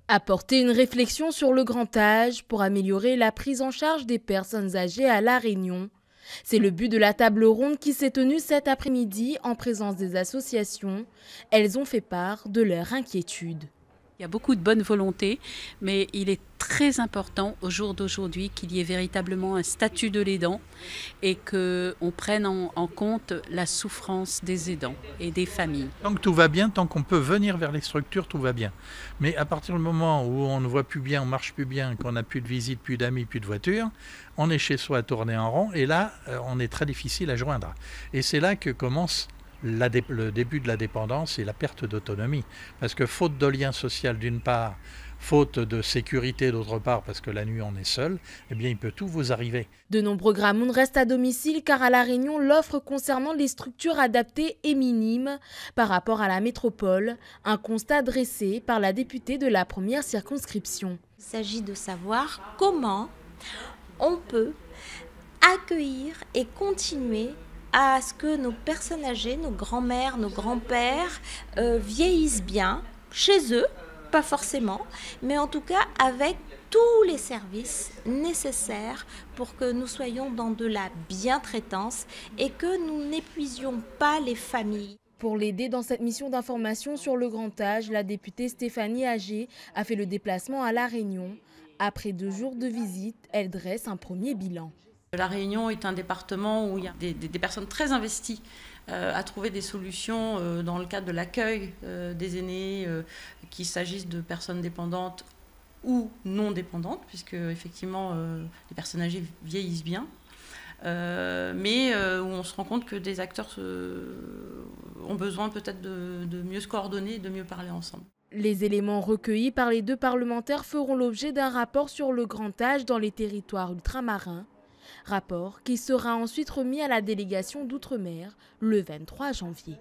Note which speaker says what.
Speaker 1: Apporter une réflexion sur le grand âge pour améliorer la prise en charge des personnes âgées à La Réunion. C'est le but de la table ronde qui s'est tenue cet après-midi en présence des associations. Elles ont fait part de leur inquiétude.
Speaker 2: Il y a beaucoup de bonne volonté, mais il est très important au jour d'aujourd'hui qu'il y ait véritablement un statut de l'aidant et qu'on prenne en compte la souffrance des aidants et des familles.
Speaker 3: Tant que tout va bien, tant qu'on peut venir vers les structures, tout va bien. Mais à partir du moment où on ne voit plus bien, on ne marche plus bien, qu'on n'a plus de visite, plus d'amis, plus de voitures, on est chez soi à tourner en rond et là, on est très difficile à joindre. Et c'est là que commence le début de la dépendance et la perte d'autonomie. Parce que faute de lien social d'une part, faute de sécurité d'autre part, parce que la nuit on est seul, eh bien il peut tout vous arriver.
Speaker 1: De nombreux Gramounes restent à domicile car à La Réunion, l'offre concernant les structures adaptées est minime par rapport à la métropole, un constat dressé par la députée de la première circonscription.
Speaker 4: Il s'agit de savoir comment on peut accueillir et continuer à ce que nos personnes âgées, nos grands-mères, nos grands-pères vieillissent bien chez eux, pas forcément, mais en tout cas avec tous les services nécessaires pour que nous soyons dans de la bientraitance et que nous n'épuisions pas les familles.
Speaker 1: Pour l'aider dans cette mission d'information sur le grand âge, la députée Stéphanie Agé a fait le déplacement à La Réunion. Après 2 jours de visite, elle dresse un premier bilan.
Speaker 5: La Réunion est un département où il y a des personnes très investies à trouver des solutions dans le cadre de l'accueil des aînés, qu'il s'agisse de personnes dépendantes ou non dépendantes, puisque effectivement les personnes âgées vieillissent bien, mais où on se rend compte que des acteurs ont besoin peut-être de mieux se coordonner et de mieux parler ensemble.
Speaker 1: Les éléments recueillis par les 2 parlementaires feront l'objet d'un rapport sur le grand âge dans les territoires ultramarins. Rapport qui sera ensuite remis à la délégation d'outre-mer le 23 janvier.